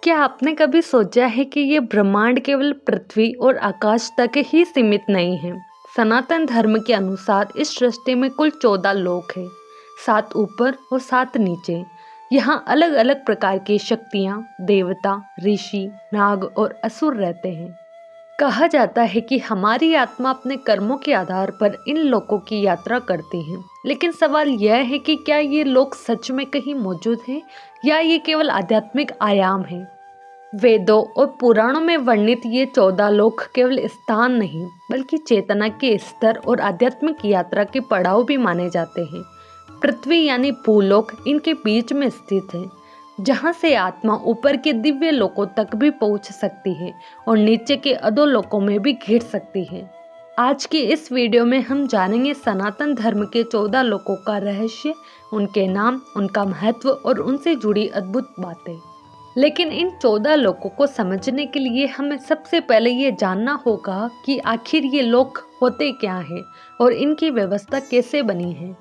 क्या आपने कभी सोचा है कि ये ब्रह्मांड केवल पृथ्वी और आकाश तक ही सीमित नहीं है। सनातन धर्म के अनुसार इस सृष्टि में कुल 14 लोक हैं, 7 ऊपर और 7 नीचे। यहाँ अलग अलग प्रकार की शक्तियाँ, देवता, ऋषि, नाग और असुर रहते हैं। कहा जाता है कि हमारी आत्मा अपने कर्मों के आधार पर इन लोकों की यात्रा करती है। लेकिन सवाल यह है कि क्या ये लोक सच में कहीं मौजूद हैं या ये केवल आध्यात्मिक आयाम है। वेदों और पुराणों में वर्णित ये 14 लोक केवल स्थान नहीं बल्कि चेतना के स्तर और आध्यात्मिक यात्रा के पड़ाव भी माने जाते हैं। पृथ्वी यानी भूलोक इनके बीच में स्थित है, जहाँ से आत्मा ऊपर के दिव्य लोकों तक भी पहुँच सकती है और नीचे के अधोलोकों में भी घिर सकती है। आज की इस वीडियो में हम जानेंगे सनातन धर्म के 14 लोकों का रहस्य, उनके नाम, उनका महत्व और उनसे जुड़ी अद्भुत बातें। लेकिन इन 14 लोकों को समझने के लिए हमें सबसे पहले ये जानना होगा कि आखिर ये लोक होते क्या हैं और इनकी व्यवस्था कैसे बनी है।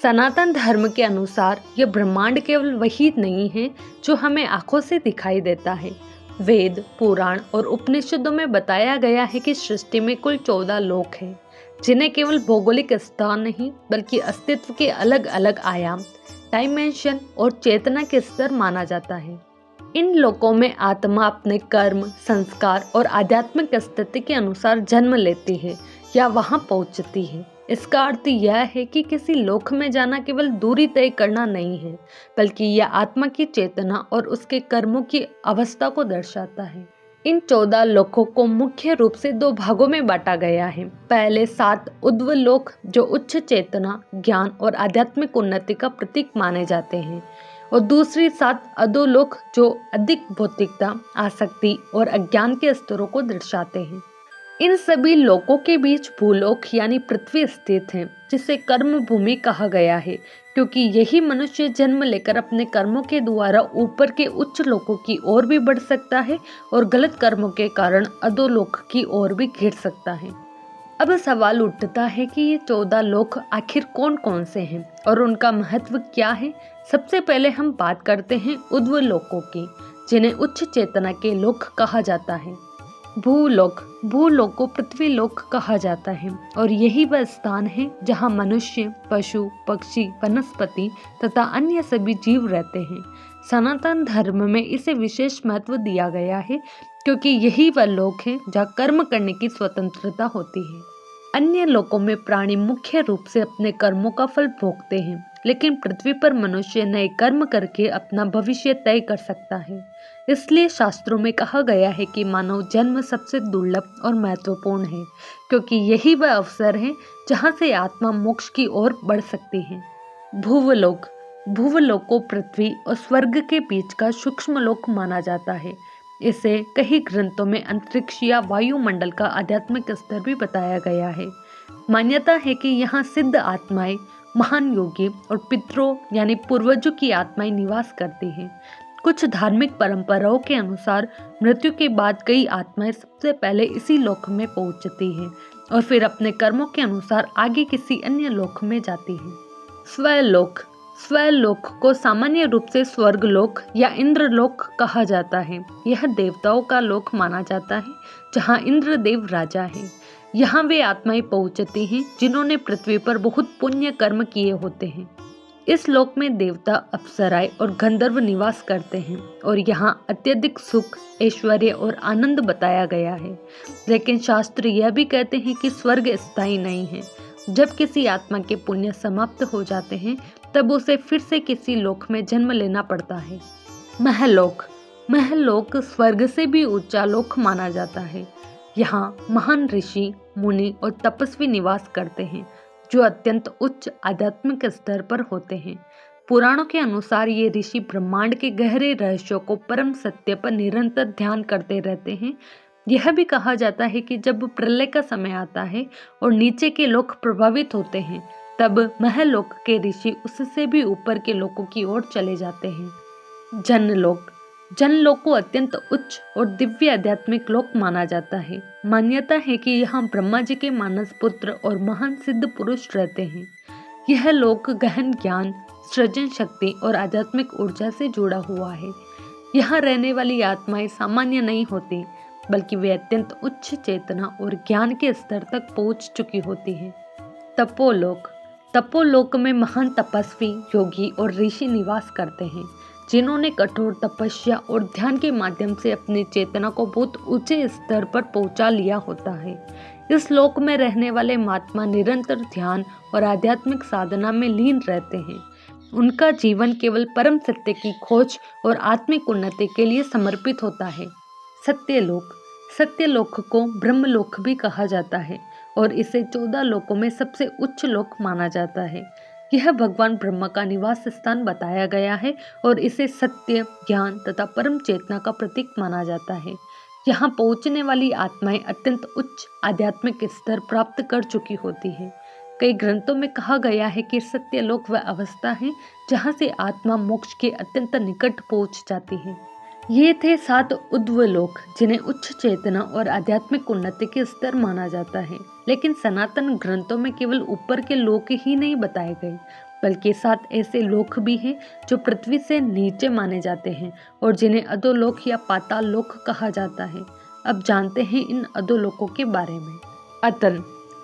सनातन धर्म के अनुसार यह ब्रह्मांड केवल वही नहीं है जो हमें आंखों से दिखाई देता है। वेद, पुराण और उपनिषदों में बताया गया है कि सृष्टि में कुल 14 लोक हैं, जिन्हें केवल भौगोलिक स्थान नहीं बल्कि अस्तित्व के अलग अलग आयाम, डायमेंशन और चेतना के स्तर माना जाता है। इन लोकों में आत्मा अपने कर्म, संस्कार और आध्यात्मिक स्थिति के अनुसार जन्म लेती है या वहां पहुंचती है। इसका अर्थ यह है कि किसी लोक में जाना केवल दूरी तय करना नहीं है, बल्कि यह आत्मा की चेतना और उसके कर्मों की अवस्था को दर्शाता है। इन 14 लोकों को मुख्य रूप से 2 भागों में बांटा गया है। पहले 7 ऊर्ध्व लोक जो उच्च चेतना, ज्ञान और आध्यात्मिक उन्नति का प्रतीक माने जाते हैं, और दूसरी 7 अधोलोक जो अधिक भौतिकता, आसक्ति और अज्ञान के स्तरों को दर्शाते हैं। इन सभी लोकों के बीच भूलोक यानी पृथ्वी स्थित है, जिसे कर्म भूमि कहा गया है, क्योंकि यही मनुष्य जन्म लेकर अपने कर्मों के द्वारा ऊपर के उच्च लोकों की ओर भी बढ़ सकता है और गलत कर्मों के कारण अधोलोक की ओर भी घिर सकता है। अब सवाल उठता है कि ये 14 लोक आखिर कौन कौन से हैं और उनका महत्व क्या है। सबसे पहले हम बात करते हैं ऊर्ध्व लोकों की, जिन्हें उच्च चेतना के लोक कहा जाता है। भूलोक को पृथ्वी लोक कहा जाता है और यही वह स्थान है जहाँ मनुष्य, पशु, पक्षी, वनस्पति तथा अन्य सभी जीव रहते हैं। सनातन धर्म में इसे विशेष महत्व दिया गया है क्योंकि यही वह लोक है जहाँ कर्म करने की स्वतंत्रता होती है। अन्य लोकों में प्राणी मुख्य रूप से अपने कर्मों का फल भोगते हैं, लेकिन पृथ्वी पर मनुष्य नए कर्म करके अपना भविष्य तय कर सकता है। इसलिए शास्त्रों में कहा गया है कि मानव जन्म सबसे दुर्लभ और महत्वपूर्ण है, क्योंकि यही वह अवसर है जहाँ से आत्मा मोक्ष की ओर बढ़ सकती है। भूवलोक को पृथ्वी और स्वर्ग के बीच का सूक्ष्म लोक माना जाता है। इसे कई ग्रंथों में अंतरिक्ष या वायुमंडल का आध्यात्मिक स्तर भी बताया गया है। मान्यता है कि यहाँ सिद्ध आत्माएं, महान योगी और पितरों यानी पूर्वजों की आत्माएं निवास करती हैं। कुछ धार्मिक परंपराओं के अनुसार मृत्यु के बाद कई आत्माएं सबसे पहले इसी लोक में पहुंचती हैं और फिर अपने कर्मों के अनुसार आगे किसी अन्य लोक में जाती हैं। स्वलोक को सामान्य रूप से स्वर्गलोक या इंद्रलोक कहा जाता है। यह देवताओं का लोक माना जाता है, जहाँ इंद्रदेव राजा है। यहाँ वे आत्माएं पहुँचती हैं जिन्होंने पृथ्वी पर बहुत पुण्य कर्म किए होते हैं। इस लोक में देवता, अप्सराएं और गंधर्व निवास करते हैं और यहाँ अत्यधिक सुख, ऐश्वर्य और आनंद बताया गया है। लेकिन शास्त्र यह भी कहते हैं कि स्वर्ग स्थायी नहीं है। जब किसी आत्मा के पुण्य समाप्त हो जाते हैं तब उसे फिर से किसी लोक में जन्म लेना पड़ता है। महलोक स्वर्ग से भी ऊंचा लोक माना जाता है। यहाँ महान ऋषि, मुनि और तपस्वी निवास करते हैं जो अत्यंत उच्च आध्यात्मिक स्तर पर होते हैं। पुराणों के अनुसार ये ऋषि ब्रह्मांड के गहरे रहस्यों को, परम सत्य पर निरंतर ध्यान करते रहते हैं। यह भी कहा जाता है कि जब प्रलय का समय आता है और नीचे के लोक प्रभावित होते हैं, तब महलोक के ऋषि उससे भी ऊपर के लोकों की ओर चले जाते हैं। जनलोक को अत्यंत उच्च और दिव्य आध्यात्मिक लोक माना जाता है। मान्यता है कि यहाँ ब्रह्मा जी के मानस पुत्र और महान सिद्ध पुरुष रहते हैं। यह लोक गहन ज्ञान, सृजन शक्ति और आध्यात्मिक ऊर्जा से जुड़ा हुआ है। यहाँ रहने वाली आत्माएं सामान्य नहीं होती, बल्कि वे अत्यंत उच्च चेतना और ज्ञान के स्तर तक पहुंच चुकी होती हैं। तपोलोक। तपोलोक में महान तपस्वी, योगी और ऋषि निवास करते हैं, जिन्होंने कठोर तपस्या और ध्यान के माध्यम से अपनी चेतना को बहुत ऊंचे स्तर पर पहुंचा लिया होता है। इस लोक में रहने वाले महात्मा निरंतर ध्यान और आध्यात्मिक साधना में लीन रहते हैं। उनका जीवन केवल परम सत्य की खोज और आत्मिक उन्नति के लिए समर्पित होता है। सत्यलोक। सत्यलोक को ब्रह्मलोक भी कहा जाता है और इसे 14 लोकों में सबसे उच्च लोक माना जाता है। यह भगवान ब्रह्मा का निवास स्थान बताया गया है और इसे सत्य, ज्ञान तथा परम चेतना का प्रतीक माना जाता है। यहाँ पहुँचने वाली आत्माएं अत्यंत उच्च आध्यात्मिक स्तर प्राप्त कर चुकी होती है। कई ग्रंथों में कहा गया है कि सत्यलोक वह अवस्था है जहाँ से आत्मा मोक्ष के अत्यंत निकट पहुँच जाती है। ये थे 7 उद्वलोक, जिन्हें उच्च चेतना और आध्यात्मिक उन्नति के स्तर माना जाता है। लेकिन सनातन ग्रंथों में केवल ऊपर के लोक ही नहीं बताए गए, बल्कि 7 ऐसे लोक भी हैं जो पृथ्वी से नीचे माने जाते हैं और जिन्हें अधोलोक या पाताल लोक कहा जाता है। अब जानते हैं इन अधोलोकों के बारे में। अतल।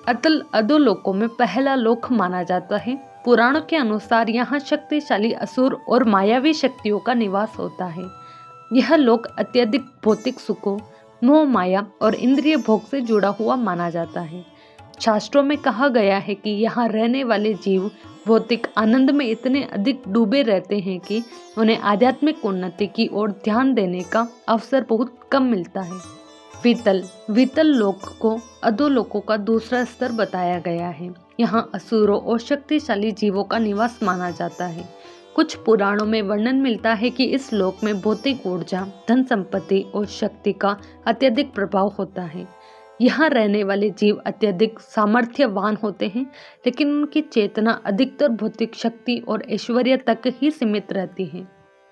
अतल अधोलोकों में पहला लोक माना जाता है। पुराणों के अनुसार यहाँ शक्तिशाली असुर और मायावी शक्तियों का निवास होता है। यह लोक अत्यधिक भौतिक सुखों, मोह माया और इंद्रिय भोग से जुड़ा हुआ माना जाता है। शास्त्रों में कहा गया है कि यहाँ रहने वाले जीव भौतिक आनंद में इतने अधिक डूबे रहते हैं कि उन्हें आध्यात्मिक उन्नति की ओर ध्यान देने का अवसर बहुत कम मिलता है। वितल। वितल लोक को अधोलोकों का दूसरा स्तर बताया गया है। यहाँ असुरों और शक्तिशाली जीवों का निवास माना जाता है। कुछ पुराणों में वर्णन मिलता है कि इस लोक में भौतिक ऊर्जा, धन संपत्ति और शक्ति का अत्यधिक प्रभाव होता है। यहाँ रहने वाले जीव अत्यधिक सामर्थ्यवान होते हैं, लेकिन उनकी चेतना अधिकतर भौतिक शक्ति और ऐश्वर्य तक ही सीमित रहती है।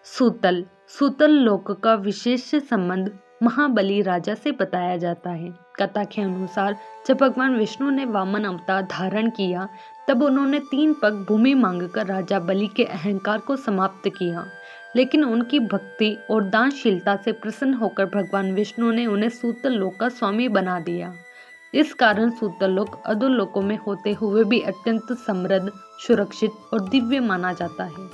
सूतल। सूतल लोक का विशेष संबंध महाबली राजा से बताया जाता है। कथा के अनुसार जब भगवान विष्णु ने वामन अवतार धारण किया, तब उन्होंने 3 पग भूमि मांगकर राजा बलि के अहंकार को समाप्त किया। लेकिन उनकी भक्ति और दानशीलता से प्रसन्न होकर भगवान विष्णु ने उन्हें सूतल लोक का स्वामी बना दिया। इस कारण सूतल लोक अधोलोकों में होते हुए भी अत्यंत समृद्ध, सुरक्षित और दिव्य माना जाता है।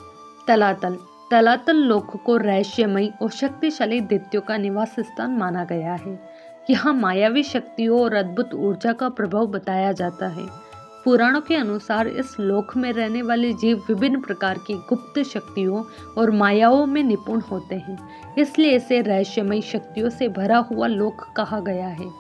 तलातल। तलातल लोक को रहस्यमयी और शक्तिशाली दैत्यों का निवास स्थान माना गया है। यहाँ मायावी शक्तियों और अद्भुत ऊर्जा का प्रभाव बताया जाता है। पुराणों के अनुसार इस लोक में रहने वाले जीव विभिन्न प्रकार की गुप्त शक्तियों और मायाओं में निपुण होते हैं, इसलिए इसे रहस्यमयी शक्तियों से भरा हुआ लोक कहा गया है।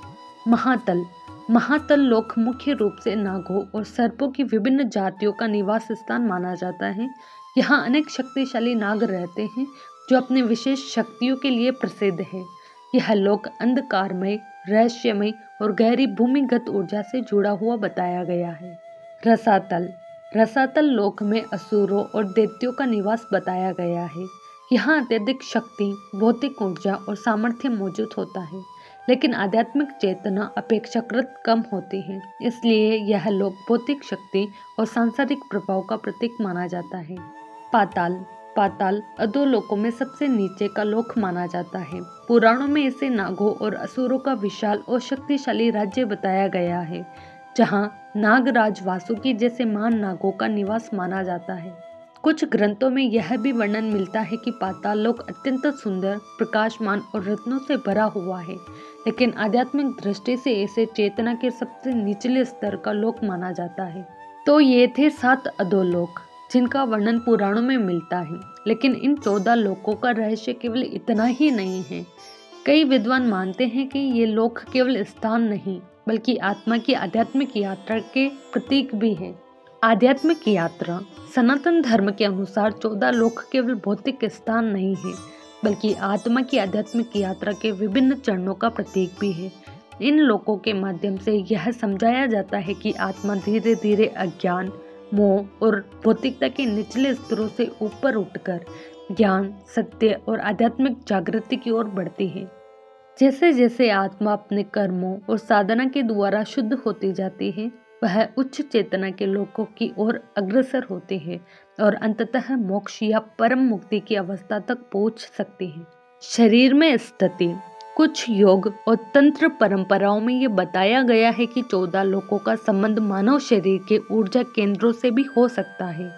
महातल। महातल लोक मुख्य रूप से नागों और सर्पों की विभिन्न जातियों का निवास स्थान माना जाता है। यहाँ अनेक शक्तिशाली नाग रहते हैं जो अपने विशेष शक्तियों के लिए प्रसिद्ध है। यह लोक अंधकारमय, रहस्यमय और गहरी भूमिगत ऊर्जा से जुड़ा हुआ बताया गया है। रसातल। रसातल लोक में असुरों और दैत्यों का निवास बताया गया है। यहाँ अत्यधिक शक्ति, भौतिक ऊर्जा और सामर्थ्य मौजूद होता है, लेकिन आध्यात्मिक चेतना अपेक्षाकृत कम होती है, इसलिए यह लोक भौतिक शक्ति और सांसारिक प्रभाव का प्रतीक माना जाता है। पाताल। पाताल अधोलोकों में सबसे नीचे का लोक माना जाता है। पुराणों में इसे नागों और असुरों का विशाल और शक्तिशाली राज्य बताया गया है, जहाँ नागराज वासुकी जैसे महान नागों का निवास माना जाता है। कुछ ग्रंथों में यह भी वर्णन मिलता है कि पाताल लोक अत्यंत सुंदर, प्रकाशमान और रत्नों से भरा हुआ है, लेकिन आध्यात्मिक दृष्टि से इसे चेतना के सबसे निचले स्तर का लोक माना जाता है। तो ये थे 7 अधोलोक जिनका वर्णन पुराणों में मिलता है, लेकिन इन 14 लोकों का रहस्य केवल इतना ही नहीं है। कई विद्वान मानते हैं कि ये लोक केवल स्थान नहीं, बल्कि आत्मा की आध्यात्मिक यात्रा के प्रतीक भी है। आध्यात्मिक यात्रा। सनातन धर्म के अनुसार 14 लोक केवल भौतिक स्थान नहीं है, बल्कि आत्मा की आध्यात्मिक यात्रा के विभिन्न चरणों का प्रतीक भी है। इन लोकों के माध्यम से यह समझाया जाता है कि आत्मा धीरे धीरे अज्ञान, मोह और भौतिकता के निचले स्तरों से ऊपर उठकर ज्ञान, सत्य और आध्यात्मिक जागृति की ओर बढ़ती है। जैसे जैसे आत्मा अपने कर्मों और साधना के द्वारा शुद्ध होती जाती है, वह उच्च चेतना के लोकों की ओर अग्रसर होती है और अंततः मोक्ष या परम मुक्ति की अवस्था तक पहुंच सकती है। शरीर में स्थिति। कुछ योग और तंत्र परंपराओं में ये बताया गया है कि 14 लोकों का संबंध मानव शरीर के ऊर्जा केंद्रों से भी हो सकता है।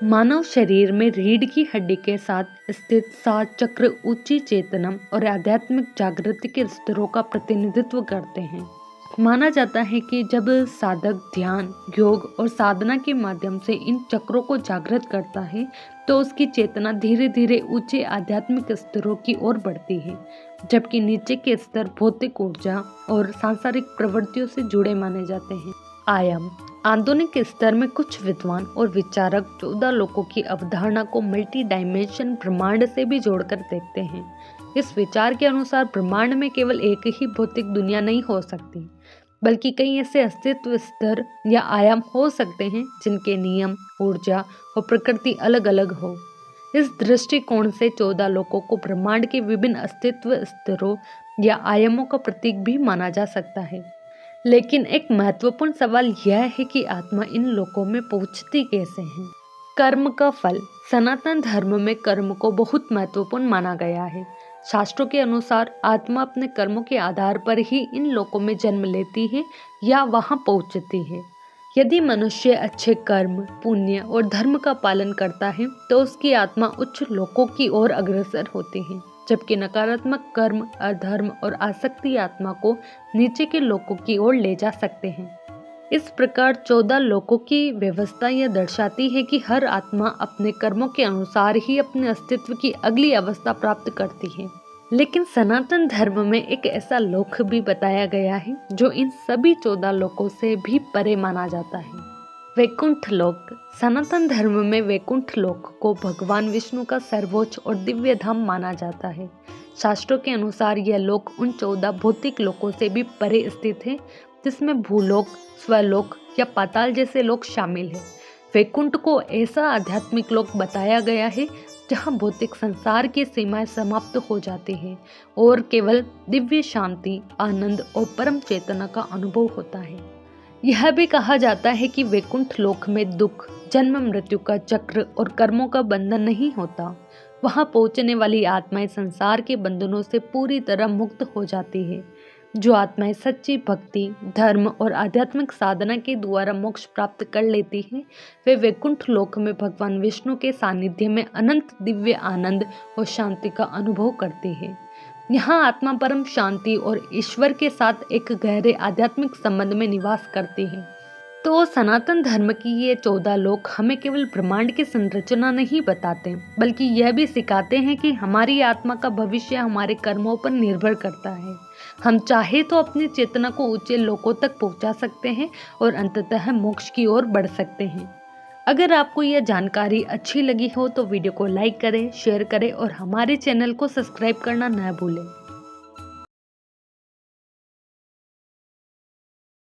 मानव शरीर में रीढ़ की हड्डी के साथ स्थित 7 चक्र ऊंची चेतना और आध्यात्मिक जागृति के स्तरों का प्रतिनिधित्व करते हैं। माना जाता है कि जब साधक ध्यान, योग और साधना के माध्यम से इन चक्रों को जागृत करता है तो उसकी चेतना धीरे धीरे ऊंचे आध्यात्मिक स्तरों की ओर बढ़ती है, जबकि नीचे के स्तर भौतिक ऊर्जा और सांसारिक प्रवृत्तियों से जुड़े माने जाते हैं। आयाम। आधुनिक स्तर में कुछ विद्वान और विचारक 14 लोकों की अवधारणा को मल्टी डायमेंशन ब्रह्मांड से भी जोड़कर देखते हैं। इस विचार के अनुसार ब्रह्मांड में केवल एक ही भौतिक दुनिया नहीं हो सकती, बल्कि कई ऐसे अस्तित्व स्तर या आयाम हो सकते हैं जिनके नियम, ऊर्जा और प्रकृति अलग अलग हो। इस दृष्टिकोण से 14 लोकों को ब्रह्मांड के विभिन्न अस्तित्व स्तरों या आयामों का प्रतीक भी माना जा सकता है। लेकिन एक महत्वपूर्ण सवाल यह है कि आत्मा इन लोकों में पहुंचती कैसे है। कर्म का फल। सनातन धर्म में कर्म को बहुत महत्वपूर्ण माना गया है। शास्त्रों के अनुसार आत्मा अपने कर्मों के आधार पर ही इन लोकों में जन्म लेती है या वहां पहुंचती है। यदि मनुष्य अच्छे कर्म, पुण्य और धर्म का पालन करता है तो उसकी आत्मा उच्च लोकों की ओर अग्रसर होती है, जबकि नकारात्मक कर्म, अधर्म और आसक्ति आत्मा को नीचे के लोकों की ओर ले जा सकते हैं। इस प्रकार 14 लोकों की व्यवस्था यह दर्शाती है कि हर आत्मा अपने कर्मों के अनुसार ही अपने अस्तित्व की अगली अवस्था प्राप्त करती है। लेकिन सनातन धर्म में एक ऐसा लोक भी बताया गया है जो इन सभी 14 लोकों से भी परे माना जाता है। वैकुंठ लोक। सनातन धर्म में वैकुंठ लोक को भगवान विष्णु का सर्वोच्च और दिव्य धाम माना जाता है। शास्त्रों के अनुसार यह लोक उन 14 भौतिक लोकों से भी परे स्थित है, जिसमें भूलोक, स्वलोक या पाताल जैसे लोक शामिल है। वैकुंठ को ऐसा आध्यात्मिक लोक बताया गया है जहां भौतिक संसार की सीमाएं समाप्त हो जाती हैं और केवल दिव्य शांति, आनंद और परम चेतना का अनुभव होता है। यह भी कहा जाता है कि वैकुंठ लोक में दुख, जन्म मृत्यु का चक्र और कर्मों का बंधन नहीं होता। वहां पहुंचने वाली आत्माएं संसार के बंधनों से पूरी तरह मुक्त हो जाती है। जो आत्माएं सच्ची भक्ति, धर्म और आध्यात्मिक साधना के द्वारा मोक्ष प्राप्त कर लेती हैं, वे वैकुंठ लोक में भगवान विष्णु के सानिध्य में अनंत दिव्य आनंद और शांति का अनुभव करती है। यहाँ आत्मा परम शांति और ईश्वर के साथ एक गहरे आध्यात्मिक संबंध में निवास करती है। तो सनातन धर्म की ये 14 लोक हमें केवल ब्रह्मांड की संरचना नहीं बताते, बल्कि यह भी सिखाते हैं कि हमारी आत्मा का भविष्य हमारे कर्मों पर निर्भर करता है। हम चाहे तो अपनी चेतना को ऊंचे लोकों तक पहुंचा सकते हैं और अंततः मोक्ष की ओर बढ़ सकते हैं। अगर आपको यह जानकारी अच्छी लगी हो तो वीडियो को लाइक करें, शेयर करें और हमारे चैनल को सब्सक्राइब करना न भूलें।